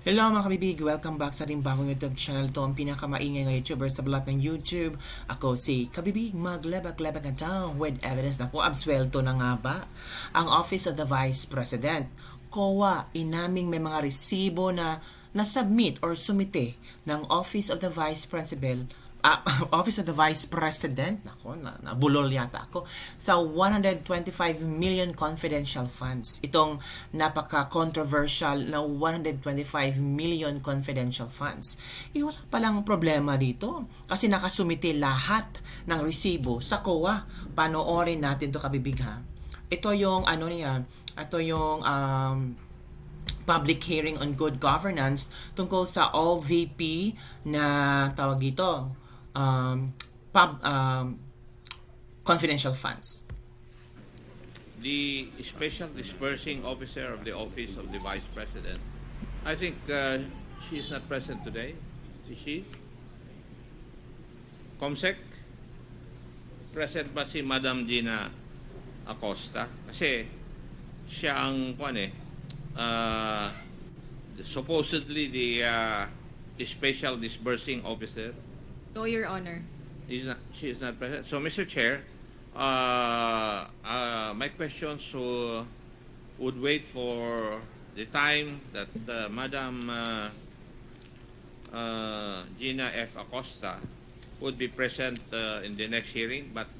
Hello mga kabibig! Welcome back sa ating bagong YouTube channel. Ito ang pinakamaingay na YouTuber sa balat ng YouTube. Ako si Kabibig, maglebak-lebak na down with evidence na po. Abswelto na nga ba ang Office of the Vice President? COA, inaming may mga resibo na nasubmit or sumite ng Office of the Vice President Office of the Vice President, nabulol yata ako, sa 125 million confidential funds. Itong napaka-controversial na 125 million confidential funds. Wala palang problema dito kasi nakasumite lahat ng resibo sa COA. Panoorin natin to kabibig ha. Ito yung ito yung public hearing on good governance tungkol sa OVP na tawag dito pub confidential funds. The Special Disbursing Officer of the Office of the Vice President. I think she's not present today. Is she? Comsec? Present ba si Madam Gina Acosta? Kasi siya ang supposedly the Special Disbursing Officer. No, Your Honor. She is not present. So, Mr. Chair, my questions would wait for the time that Madam Gina F. Acosta would be present in the next hearing. But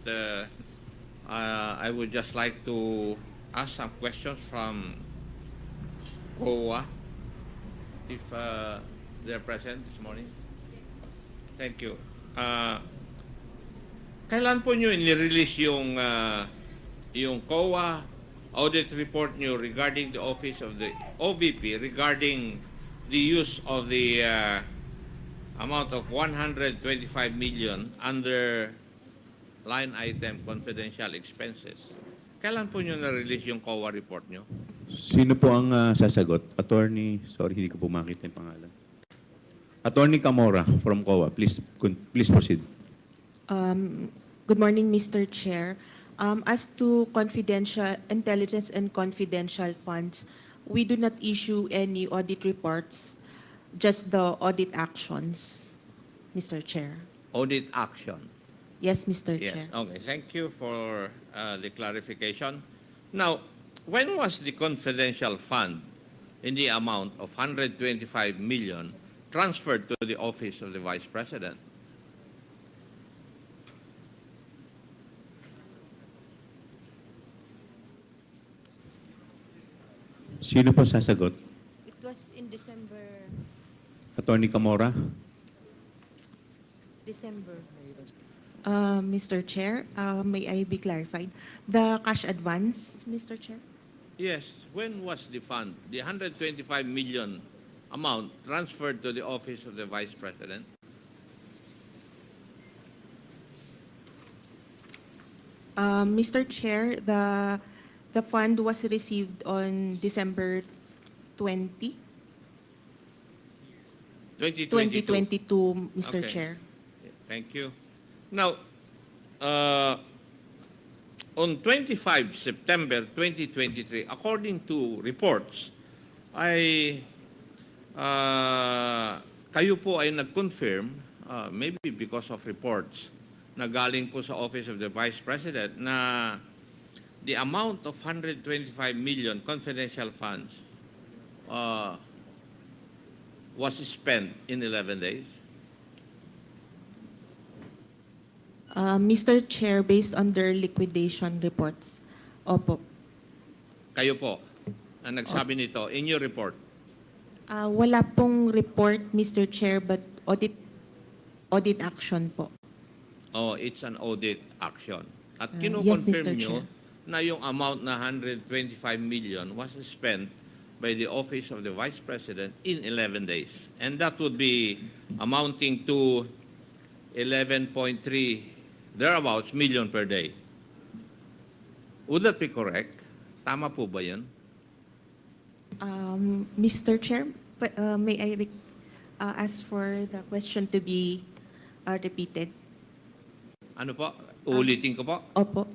I would just like to ask some questions from COA if they're present this morning. Thank you. Kailan po nyo inirelease yung COA audit report nyo regarding the office of the OVP regarding the use of the amount of 125 million under line item confidential expenses? Kailan po nyo na-release yung COA report nyo? Sino po ang sasagot? Attorney, sorry, hindi ko po makita yung pangalan. Attorney Camora from COA, please proceed. Good morning, Mr. Chair. As to confidential intelligence and confidential funds, we do not issue any audit reports, just the audit actions, Mr. Chair. Audit action. Yes, Mr. Yes. Chair. Okay. Thank you for the clarification. Now, when was the confidential fund in the amount of 125 million transferred to the office of the Vice President? Sino po sasagot? It was in December. Attorney Camora? Mr. Chair, may I be clarified? The cash advance, Mr. Chair? Yes. When was the fund, the 125 million amount transferred to the office of the Vice President? Mr. Chair, the fund was received on December 20, 2022. 2022, Mr. Okay. Chair. Thank you. Now, on 25 September 2023, according to reports, kayo po ay nag-confirm, maybe because of reports, na galing po sa Office of the Vice President na the amount of 125 million confidential funds was spent in 11 days. Mr. Chair, based on their liquidation reports, opo. Kayo po na nagsabi nito in your report. Wala pong report, Mr. Chair, but audit action po. Oh, it's an audit action. At Yes, kinukonfirm Mr. nyo Chair. na yung amount na 125 million was spent by the Office of the Vice President in 11 days. And that would be amounting to 11.3 thereabouts million per day. Would that be correct? Tama po ba yun? Mr. Chair, may I ask for the question to be repeated? Ano po? Uulitin ko po. Opo.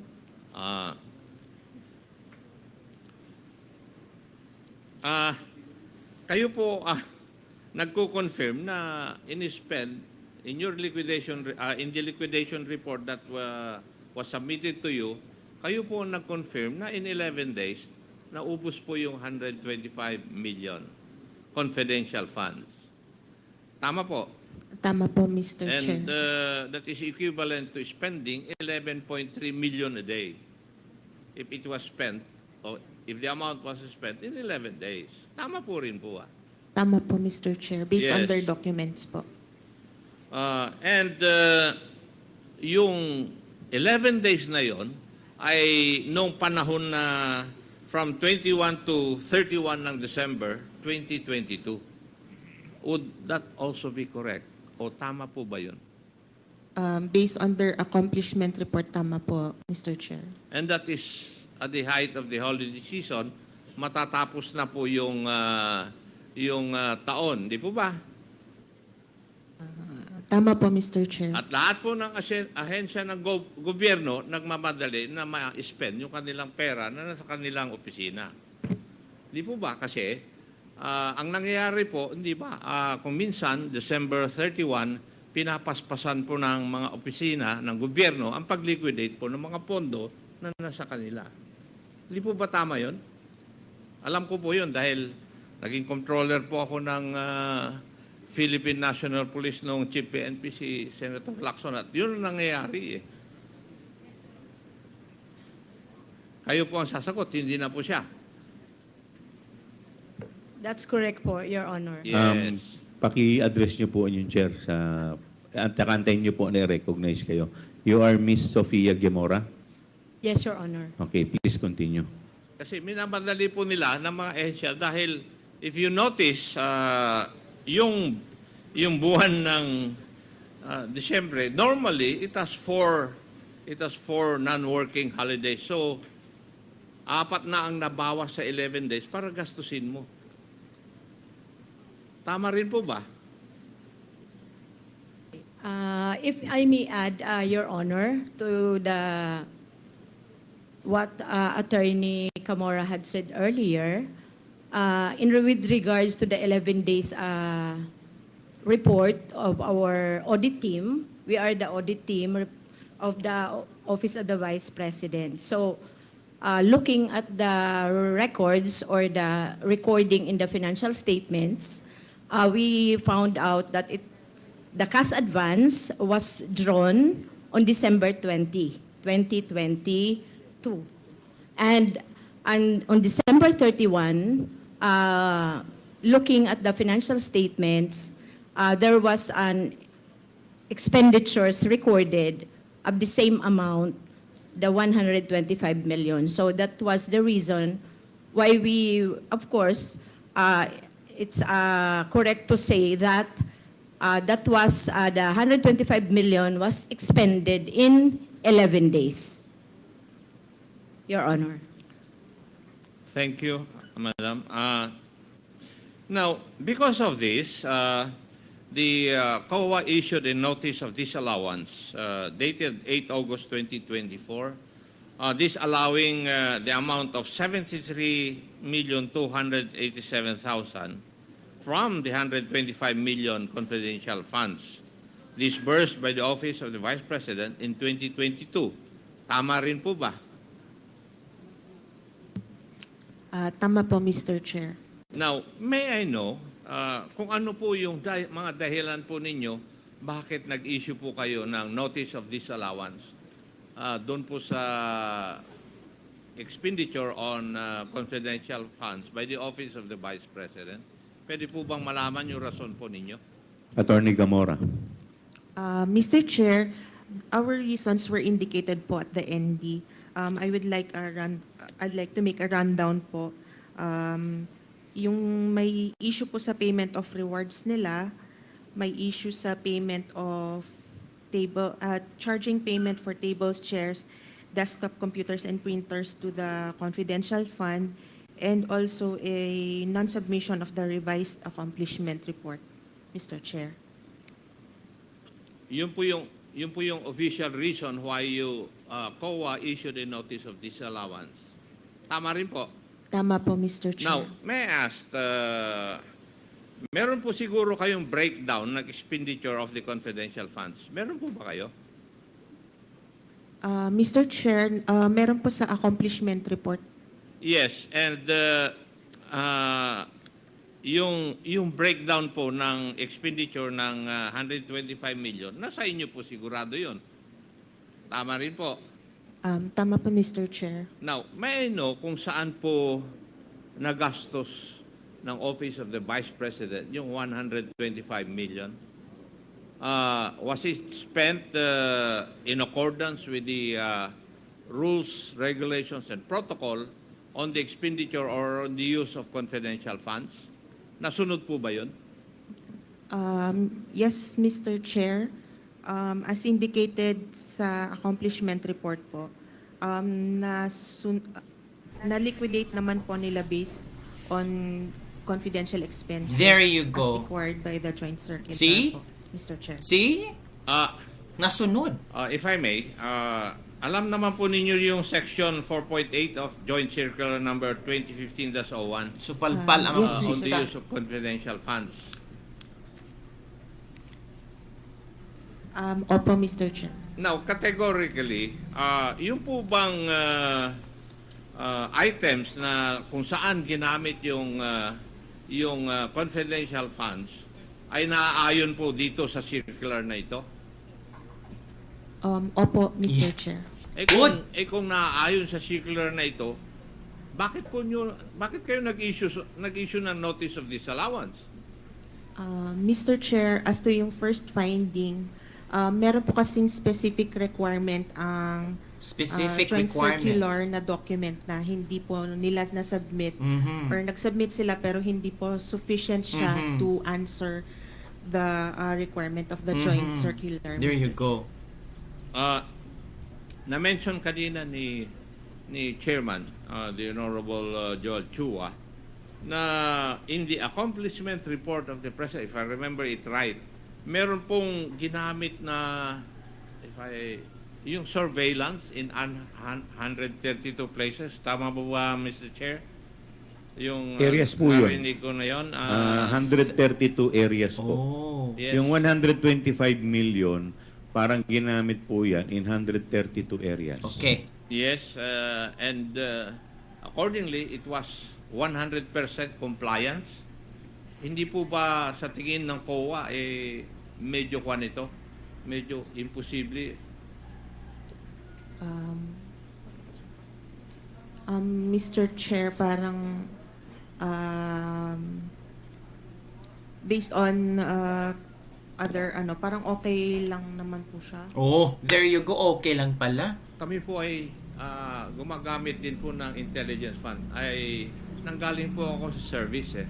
Kayo po, nagko-confirm na in-spend in your liquidation, in the liquidation report that was submitted to you, kayo po ang nag-confirm na in 11 days, naubos po yung 125 million confidential funds. Tama po. Tama po, Mr. Chair. And that is equivalent to spending 11.3 million a day if it was spent, or if the amount was spent in 11 days. Tama po rin po. Tama po, Mr. Chair. Based on Yes. their documents po. And yung 11 days na yon ay nung panahon na from 21 to 31 ng December 2022. Would that also be correct? O tama po ba yun? Based on their accomplishment report, tama po, Mr. Chair. And that is at the height of the holiday season, matatapos na po yung taon, di po ba? Tama po, Mr. Chair. At lahat po ng ahensya ng gobyerno nagmamadali na ma-spend yung kanilang pera na nasa kanilang opisina. Di po ba? Kasi ang nangyayari po, hindi ba, kung minsan, December 31, pinapaspasan po ng mga opisina ng gobyerno ang pag-liquidate po ng mga pondo na nasa kanila. Hindi po ba tama yon? Alam ko po yun dahil naging controller po ako ng Philippine National Police noong Chief PNP si Senator Lacson at yun ang nangyayari eh. Kayo po ang sasagot, hindi na po siya. That's correct po, Your Honor. Yes. Paki-address niyo po yung chair sa antakantayin niyo po na-recognize kayo. You are Miss Sofia Gemora? Yes, Your Honor. Okay, please continue. Kasi minamadali po nila ng mga ehensya dahil if you notice, yung buwan ng Disyembre, normally it has four non-working holidays. So, 4 na ang nabawas sa 11 days para gastusin mo. Tama rin po ba? If I may add, Your Honor, to what Attorney Camora had said earlier, with regards to the 11 days report of our audit team, we are the audit team of the Office of the Vice President. So, looking at the records or the recording in the financial statements, we found out that the cash advance was drawn on December 20, 2022. And on December 31, looking at the financial statements, there was an expenditures recorded of the same amount, the 125 million. So that was the reason why we, of course, it's correct to say that that was the 125 million was expended in 11 days. Your Honor. Thank you, Madam. Now, because of this, the COA issued a notice of disallowance dated 8 August 2024, disallowing the amount of 73,287,000 from the 125 million confidential funds disbursed by the Office of the Vice President in 2022. Tama rin po ba? Tama po, Mr. Chair. Now, may I know kung ano po yung mga dahilan po ninyo bakit nag-issue po kayo ng notice of disallowance doon po sa expenditure on confidential funds by the Office of the Vice President? Pwede po bang malaman yung rason po ninyo? Attorney Gamora. Mr. Chair, our reasons were indicated po at the ND. I'd like to make a rundown po. Yung may issue po sa payment of rewards nila, may issue sa payment of charging payment for tables, chairs, desktop computers, and printers to the confidential fund, and also a non-submission of the revised accomplishment report, Mr. Chair. Yun po yung official reason why you COA issued a notice of disallowance. Tama rin po. Tama po, Mr. Chair. Now, may I ask, Meron po siguro kayong breakdown ng expenditure of the confidential funds. Meron po ba kayo? Mr. Chair, meron po sa accomplishment report. Yes, and yung breakdown po ng expenditure ng 125 million, nasa inyo po sigurado yon. Tama rin po. Tama po, Mr. Chair. Now, may I know kung saan po nagastos ng Office of the Vice President yung 125 million? Was it spent in accordance with the rules, regulations, and protocol on the expenditure or on the use of confidential funds? Nasunod po ba yun? Yes, Mr. Chair. As indicated sa accomplishment report po, na-liquidate naman po nila based on confidential expenses. There you As go. required by the Joint Circuit. See? Po, Mr. Chair. See? Uh, Nasunod. if I may, alam naman po ninyo yung section 4.8 of Joint Circular number 2015-01 Supalpal ang yes, mga on the sista. use of confidential funds. Opo, Mr. Chair. Now, categorically, yung po bang items na kung saan ginamit yung confidential funds ay naaayon po dito sa circular na ito? Opo, Mr. Yeah. Chair. Good. Kung naaayon sa circular na ito, bakit kayo nag-issue ng notice of disallowance? Mr. Chair, as to yung first finding, meron po kasing specific requirement ang Specific joint circular requirements. na document na hindi po nila na-submit Mhm. or nag-submit sila pero hindi po sufficient siya Mhm. to answer the requirement of the joint Mhm. circular. There you Mr. go. Na-mention kanina ni Chairman, the Honorable Joel Chua, na in the accomplishment report of the President, if I remember it right, meron pong ginamit na yung surveillance in 132 places. Tama ba ba, Mr. Chair? Yung Areas po yun. narinig ko na yun. 132 areas po. Oh. Yes. Yung 125 million, parang ginamit po yan in 132 areas. Okay. Yes, and accordingly, it was 100% compliance. Hindi po ba sa tingin ng COA, medyo kwan ito? Medyo imposible? Mr. Chair, parang based on other parang okay lang naman po siya. Oh, there you go. Okay lang pala. Kami po ay gumagamit din po ng intelligence fund. Nanggaling po ako sa service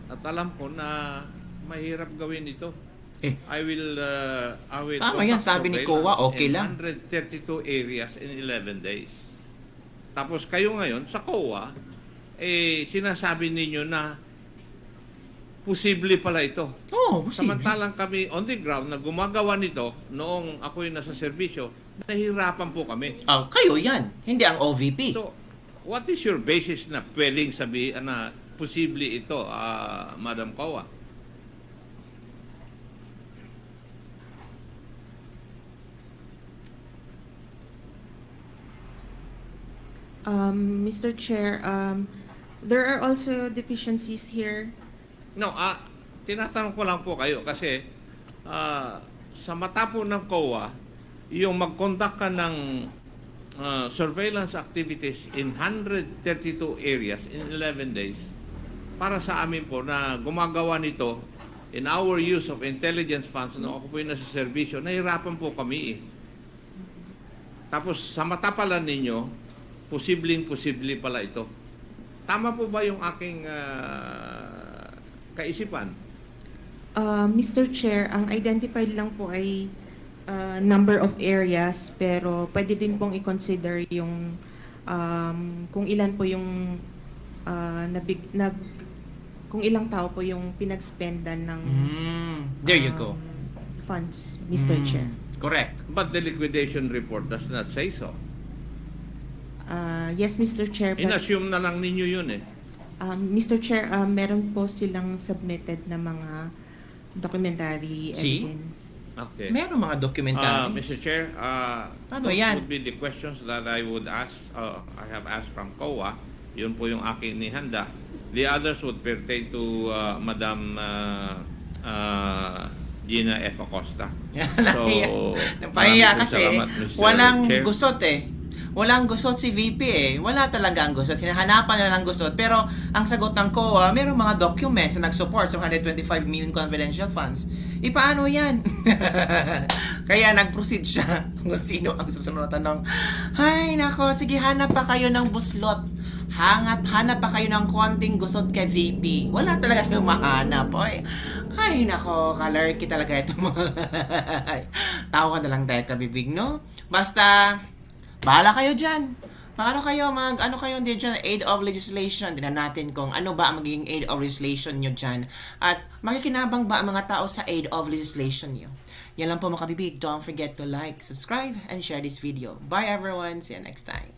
At alam ko na mahirap gawin ito. I will Tama yan, conduct sabi ni surveillance COA, okay in lang. 132 areas in 11 days. Tapos kayo ngayon, sa COA, sinasabi ninyo na posible pala ito. Oh, posible. Samantalang kami on the ground na gumagawa nito noong ako'y nasa serbisyo, nahihirapan po kami. Kayo yan. Hindi ang OVP. So, what is your basis na pwedeng sabihin na posible ito, Madam COA? Mr. Chair, there are also deficiencies here. No, tinatanong ko lang po kayo kasi sa mata po ng COA, yung mag-conduct ka ng surveillance activities in 132 areas in 11 days, para sa amin po na gumagawa nito in our use of intelligence funds no ako po yung nasa serbisyo, nahirapan po kami Tapos sa mata pala ninyo, posible pala ito. Tama po ba yung aking kaisipan? Mr. Chair, ang identified lang po ay number of areas, pero pwede din pong i-consider yung kung ilan po yung kung ilang tao po yung pinag-spendan ng There you go. funds, Mr. Chair. Correct. But the liquidation report does not say so. Yes, Mr. Chair, but In-assume na lang ninyo yun Mr. Chair, meron po silang submitted na mga documentary See? evidence. Okay. Meron mga documentaries. Mr. Chair, Paano those yan? would be the questions that I would ask, I have asked from COA. Yun po yung aking nihanda. The others would pertain to Madam Gina F. Acosta. Napahiya maraming kasi salamat, Mr. walang Chair. gusot eh. Walang gusot si VP eh. Wala talaga ang gusot. Hinahanapan na ng gusot. Pero ang sagot ng COA, mayroong mga documents na nag-support sa 125 million confidential funds. Paano yan? Kaya nag-proceed siya kung sino ang susunod na tanong. Ay, nako, sige, hanap pa kayo ng buslot. Hanap pa kayo ng konting gusot kay VP. Wala talaga kayong mahanap. Oy. Ay, nako, kalarky talaga ito mga. Tao ka na lang tayo kabibig, no? Basta, bahala kayo dyan. Paano kayo ano kayo hindi dyan, aid of legislation. Tingnan natin kung ano ba ang magiging aid of legislation nyo dyan. At makikinabang ba ang mga tao sa aid of legislation nyo. Yan lang po mga kabibig. Don't forget to like, subscribe, and share this video. Bye everyone. See you next time.